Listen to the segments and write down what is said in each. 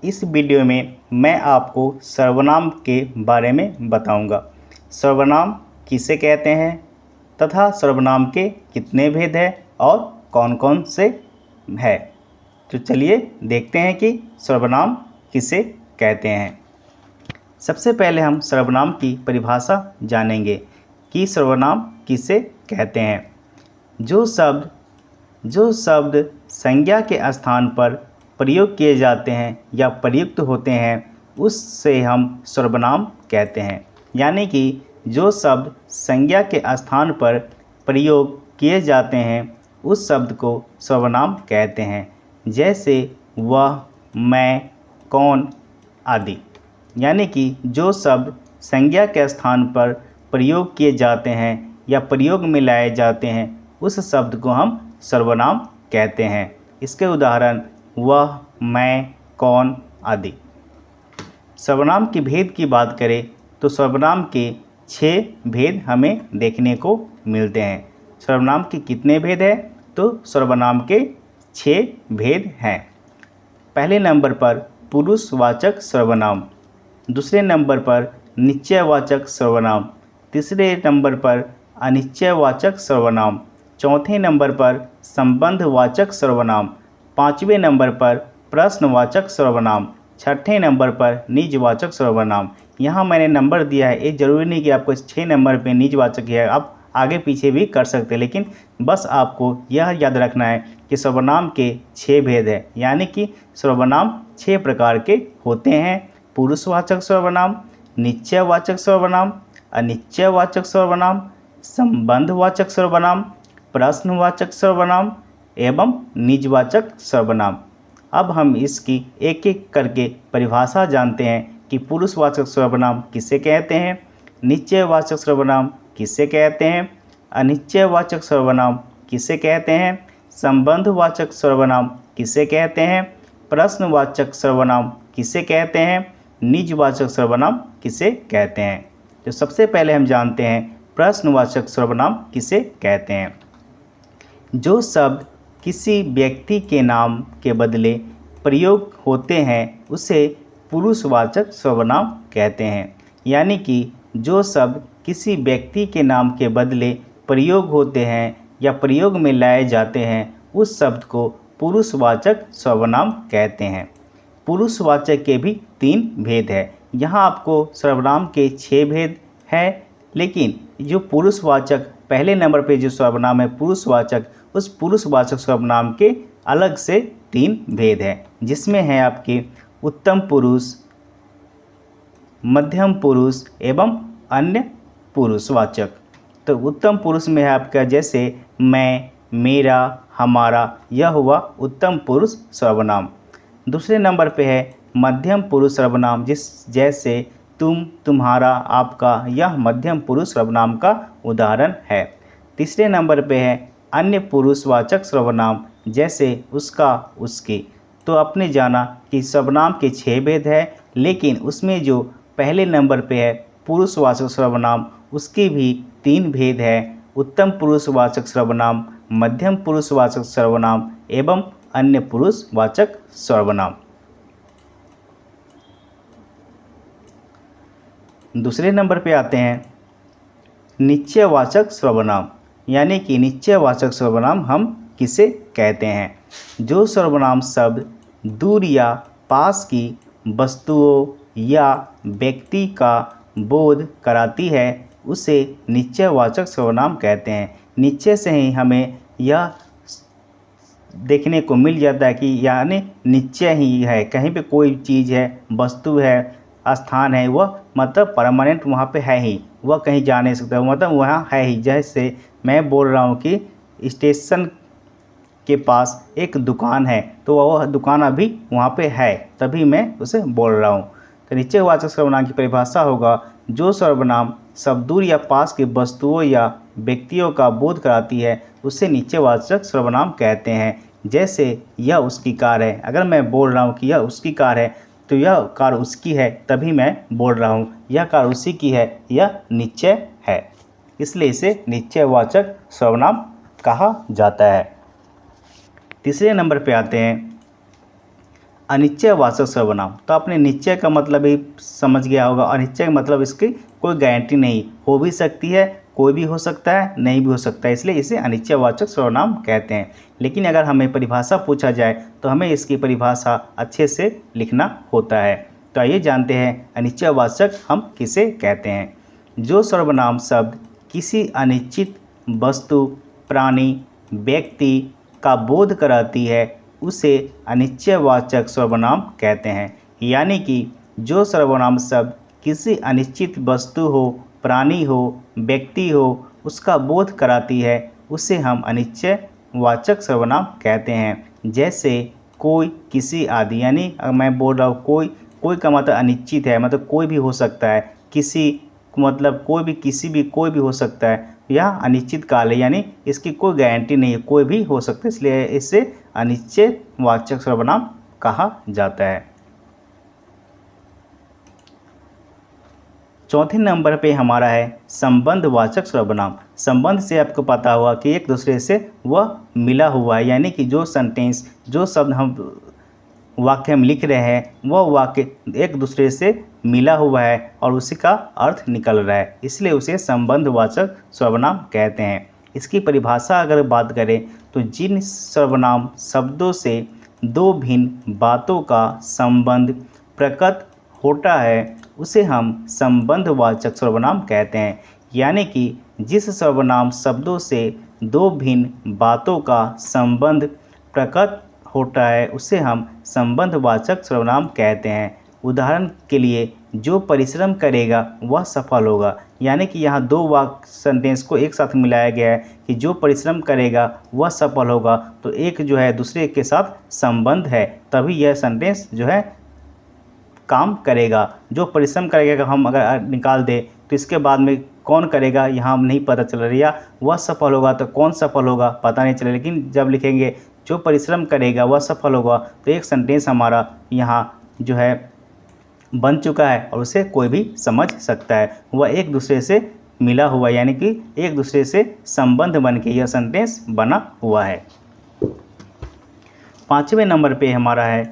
इस वीडियो में मैं आपको सर्वनाम के बारे में बताऊंगा। सर्वनाम किसे कहते हैं तथा सर्वनाम के कितने भेद हैं और कौन कौन से हैं। तो चलिए देखते हैं कि सर्वनाम किसे कहते हैं। सबसे पहले हम सर्वनाम की परिभाषा जानेंगे कि सर्वनाम किसे कहते हैं। जो शब्द संज्ञा के स्थान पर प्रयोग किए जाते हैं या प्रयुक्त होते हैं उससे हम सर्वनाम कहते हैं। यानी कि जो शब्द संज्ञा के स्थान पर प्रयोग किए जाते हैं उस शब्द को सर्वनाम कहते हैं। जैसे वह, मैं, कौन आदि। यानी कि जो शब्द संज्ञा के स्थान पर प्रयोग किए जाते हैं या प्रयोग में लाए जाते हैं उस शब्द को हम सर्वनाम कहते हैं। इसके उदाहरण वह, मैं, कौन आदि। सर्वनाम के भेद की बात करें तो सर्वनाम के 6 भेद हमें देखने को मिलते हैं। सर्वनाम के कितने भेद हैं? तो सर्वनाम के 6 भेद हैं। पहले नंबर पर पुरुषवाचक सर्वनाम, दूसरे नंबर पर निश्चयवाचक सर्वनाम, तीसरे नंबर पर अनिश्चयवाचक सर्वनाम, चौथे नंबर पर संबंधवाचक सर्वनाम, पाँचवें नंबर पर प्रश्नवाचक सर्वनाम, छठे नंबर पर निजवाचक सर्वनाम। यहाँ मैंने नंबर दिया है, ये जरूरी नहीं कि आपको 6 नंबर पे निजवाचक है, आप आगे पीछे भी कर सकते हैं, लेकिन बस आपको यह याद रखना है कि सर्वनाम के 6 भेद हैं। यानी कि सर्वनाम 6 प्रकार के होते हैं। पुरुषवाचक सर्वनाम, निश्चयवाचक सर्वनाम, अनिश्चयवाचक सर्वनाम, संबंधवाचक सर्वनाम, प्रश्नवाचक सर्वनाम एवं निजवाचक सर्वनाम। अब हम इसकी एक एक करके परिभाषा जानते हैं कि पुरुषवाचक सर्वनाम किसे कहते हैं, निश्चयवाचक सर्वनाम किसे कहते हैं, अनिश्चयवाचक सर्वनाम किसे कहते हैं, संबंधवाचक सर्वनाम किसे कहते हैं, प्रश्नवाचक सर्वनाम किसे कहते हैं, निजवाचक सर्वनाम किसे कहते हैं। तो सबसे पहले हम जानते हैं प्रश्नवाचक सर्वनाम किसे कहते हैं। जो शब्द किसी व्यक्ति के नाम के बदले प्रयोग होते हैं उसे पुरुषवाचक सर्वनाम कहते हैं। यानी कि जो शब्द किसी व्यक्ति के नाम के बदले प्रयोग होते हैं या प्रयोग में लाए जाते हैं उस शब्द को पुरुषवाचक सर्वनाम कहते हैं। पुरुषवाचक के भी 3 भेद है। यहाँ आपको सर्वनाम के 6 भेद हैं, लेकिन जो पुरुषवाचक पहले नंबर पे जो सर्वनाम है पुरुषवाचक, उस पुरुषवाचक सर्वनाम के अलग से 3 भेद हैं, जिसमें है आपके उत्तम पुरुष, मध्यम पुरुष एवं अन्य पुरुषवाचक। तो उत्तम पुरुष में है आपका जैसे मैं, मेरा, हमारा, यह हुआ उत्तम पुरुष सर्वनाम। दूसरे नंबर पे है मध्यम पुरुष सर्वनाम, जैसे तुम, तुम्हारा, आपका, यह मध्यम पुरुष सर्वनाम का उदाहरण है। तीसरे नंबर पे है अन्य पुरुषवाचक सर्वनाम, जैसे उसका, उसकी। तो आपने जाना कि सर्वनाम के 6 भेद है, लेकिन उसमें जो पहले नंबर पे है पुरुषवाचक सर्वनाम उसके भी 3 भेद है। उत्तम पुरुषवाचक सर्वनाम, मध्यम पुरुषवाचक सर्वनाम एवं अन्य पुरुषवाचक सर्वनाम। दूसरे नंबर पे आते हैं निश्चयवाचक सर्वनाम। यानी कि निश्चयवाचक सर्वनाम हम किसे कहते हैं। जो सर्वनाम शब्द दूर या पास की वस्तुओं या व्यक्ति का बोध कराती है उसे निश्चयवाचक सर्वनाम कहते हैं। निश्चय से ही हमें यह देखने को मिल जाता है कि यानी निश्चय ही है, कहीं पे कोई चीज़ है, वस्तु है, स्थान है, वह मतलब परमानेंट वहाँ पे है ही, वह कहीं जा नहीं सकता, मतलब वहाँ है ही। जैसे मैं बोल रहा हूँ कि स्टेशन के पास एक दुकान है, तो वह दुकान अभी वहाँ पे है, तभी मैं उसे बोल रहा हूँ। तो निश्चयवाचक सर्वनाम की परिभाषा होगा जो सर्वनाम शब्द दूर या पास की वस्तुओं या व्यक्तियों का बोध कराती है उसे निश्चयवाचक सर्वनाम कहते हैं। जैसे यह उसकी कार है, अगर मैं बोल रहा हूँ कि यह उसकी कार है तो यह कार उसकी है तभी मैं बोल रहा हूँ, यह कार उसी की है, यह निश्चय है, इसलिए इसे निश्चयवाचक सर्वनाम कहा जाता है। तीसरे नंबर पे आते हैं अनिश्चयवाचक सर्वनाम। तो आपने निश्चय का मतलब ही समझ गया होगा। अनिश्चय का मतलब इसकी कोई गारंटी नहीं, हो भी सकती है, कोई भी हो सकता है, नहीं भी हो सकता है, इसलिए इसे अनिश्चयवाचक सर्वनाम कहते हैं। लेकिन अगर हमें परिभाषा पूछा जाए तो हमें इसकी परिभाषा अच्छे से लिखना होता है। तो आइए जानते हैं अनिश्चयवाचक हम किसे कहते हैं। जो सर्वनाम शब्द किसी अनिश्चित वस्तु, प्राणी, व्यक्ति का बोध कराती है उसे अनिश्चयवाचक सर्वनाम कहते हैं। यानी कि जो सर्वनाम शब्द किसी अनिश्चित वस्तु हो, प्राणी हो, व्यक्ति हो, उसका बोध कराती है उसे हम अनिश्चयवाचक सर्वनाम कहते हैं। जैसे कोई, किसी आदि। यानी मैं बोल रहा हूँ कोई का मतलब अनिश्चित है, मतलब कोई भी हो सकता है। किसी मतलब कोई भी, किसी भी, कोई भी हो सकता है। यह अनिश्चित काल है, यानी इसकी कोई गारंटी नहीं है, कोई भी हो सकता है, इसलिए इसे अनिश्चयवाचक सर्वनाम कहा जाता है। चौथे नंबर पे हमारा है संबंधवाचक सर्वनाम। संबंध से आपको पता हुआ कि एक दूसरे से वह मिला हुआ है, यानी कि जो सेंटेंस, जो शब्द हम वाक्य हम लिख रहे हैं वह वाक्य एक दूसरे से मिला हुआ है और उसी का अर्थ निकल रहा है, इसलिए उसे संबंधवाचक सर्वनाम कहते हैं। इसकी परिभाषा अगर बात करें तो जिन सर्वनाम शब्दों से दो भिन्न बातों का संबंध प्रकट होता है उसे हम संबंधवाचक सर्वनाम कहते हैं। यानी कि जिस सर्वनाम शब्दों से दो भिन्न बातों का संबंध प्रकट होता है उसे हम संबंधवाचक सर्वनाम कहते हैं। उदाहरण के लिए, जो परिश्रम करेगा वह सफल होगा। यानी कि यहाँ दो वाक्य सेंटेंस को एक साथ मिलाया गया है कि जो परिश्रम करेगा वह सफल होगा, तो एक जो है दूसरे के साथ संबंध है, तभी यह सेंटेंस जो है काम करेगा। जो परिश्रम करेगा हम अगर निकाल दें तो इसके बाद में कौन करेगा यहाँ नहीं पता चल रहा, या वह सफल होगा तो कौन सफल होगा पता नहीं चले। लेकिन जब लिखेंगे जो परिश्रम करेगा वह सफल होगा, तो एक सेंटेंस हमारा यहाँ जो है बन चुका है और उसे कोई भी समझ सकता है। वह एक दूसरे से मिला हुआ, यानी कि एक दूसरे से संबंध बन के यह सेंटेंस बना हुआ है। पांचवें नंबर पे हमारा है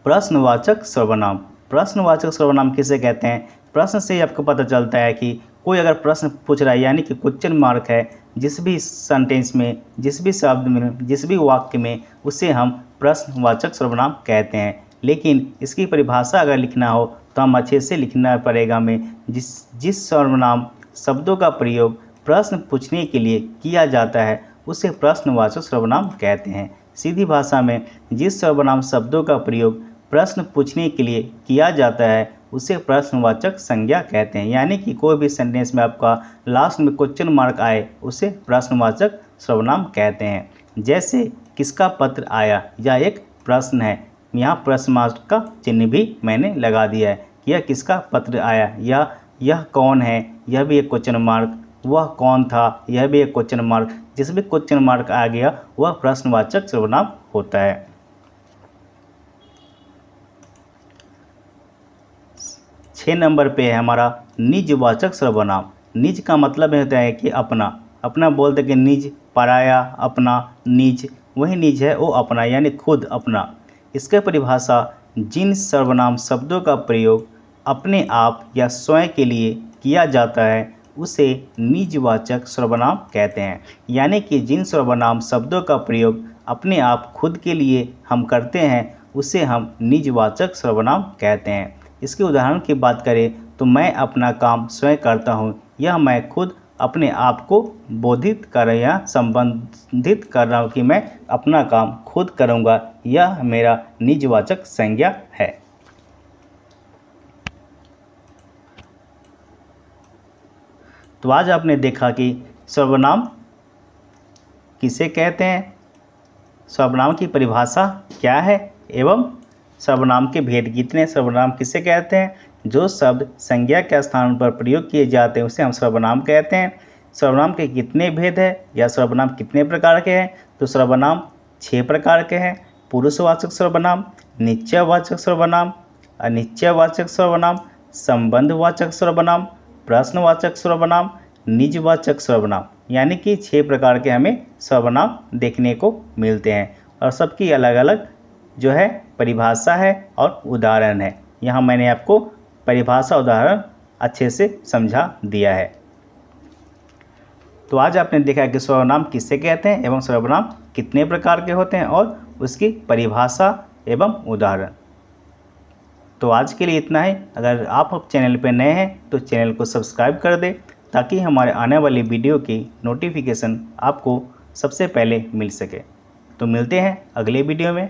प्रश्नवाचक सर्वनाम। प्रश्नवाचक सर्वनाम किसे कहते हैं? प्रश्न से आपको पता चलता है कि कोई अगर प्रश्न पूछ रहा है, यानी कि क्वेश्चन मार्क है जिस भी सेंटेंस में, जिस भी शब्द में, जिस भी वाक्य में, उसे हम प्रश्नवाचक सर्वनाम कहते हैं। लेकिन इसकी परिभाषा अगर लिखना हो तो हम अच्छे से लिखना पड़ेगा हमें। जिस सर्वनाम शब्दों का प्रयोग प्रश्न पूछने के लिए किया जाता है उसे प्रश्नवाचक सर्वनाम कहते हैं। सीधी भाषा में जिस सर्वनाम शब्दों का प्रयोग प्रश्न पूछने के लिए किया जाता है उसे प्रश्नवाचक संज्ञा कहते हैं। यानी कि कोई भी सेंटेंस में आपका लास्ट में क्वेश्चन मार्क आए उसे प्रश्नवाचक सर्वनाम कहते हैं। जैसे किसका पत्र आया, यह एक प्रश्न है, यहाँ प्रश्न मार्क का चिन्ह भी मैंने लगा दिया है कि यह किसका पत्र आया, या यह कौन है, यह भी एक क्वेश्चन मार्क, वह कौन था, यह भी एक क्वेश्चन मार्क। जिस भी क्वेश्चन मार्क आ गया वह प्रश्नवाचक सर्वनाम होता है। 6 नंबर पे है हमारा निजवाचक सर्वनाम। निज का मतलब होता है कि अपना। अपना बोलते कि निज, पराया, अपना, निज, वही निज है वो अपना, यानी खुद अपना। इसके परिभाषा जिन सर्वनाम शब्दों का प्रयोग अपने आप या स्वयं के लिए किया जाता है उसे निजवाचक सर्वनाम कहते हैं। यानी कि जिन सर्वनाम शब्दों का प्रयोग अपने आप खुद के लिए हम करते हैं उसे हम निजवाचक सर्वनाम कहते हैं। इसके उदाहरण की बात करें तो मैं अपना काम स्वयं करता हूँ, यह मैं खुद अपने आप को बोधित कर या संबंधित कर रहा हूँ कि मैं अपना काम खुद करूँगा, यह मेरा निजवाचक संज्ञा है। तो आज आपने देखा कि सर्वनाम किसे कहते हैं, सर्वनाम की परिभाषा क्या है एवं सर्वनाम के भेद कितने, सर्वनाम किसे कहते हैं। जो शब्द संज्ञा के स्थान पर प्रयोग किए जाते हैं उसे हम सर्वनाम कहते हैं। सर्वनाम के कितने भेद है या सर्वनाम कितने प्रकार के हैं, तो सर्वनाम 6 प्रकार के हैं। पुरुषवाचक सर्वनाम, निश्चयवाचक सर्वनाम, अनिश्चयवाचक सर्वनाम, संबंधवाचक सर्वनाम, प्रश्नवाचक सर्वनाम, निजवाचक सर्वनाम, यानी कि 6 प्रकार के हमें सर्वनाम देखने को मिलते हैं और सबकी अलग अलग जो है परिभाषा है और उदाहरण है। यहाँ मैंने आपको परिभाषा उदाहरण अच्छे से समझा दिया है। तो आज आपने देखा कि सर्वनाम किसे कहते हैं एवं सर्वनाम कितने प्रकार के होते हैं और उसकी परिभाषा एवं उदाहरण। तो आज के लिए इतना ही। अगर आप चैनल पर नए हैं तो चैनल को सब्सक्राइब कर दें ताकि हमारे आने वाली वीडियो की नोटिफिकेशन आपको सबसे पहले मिल सके। तो मिलते हैं अगले वीडियो में।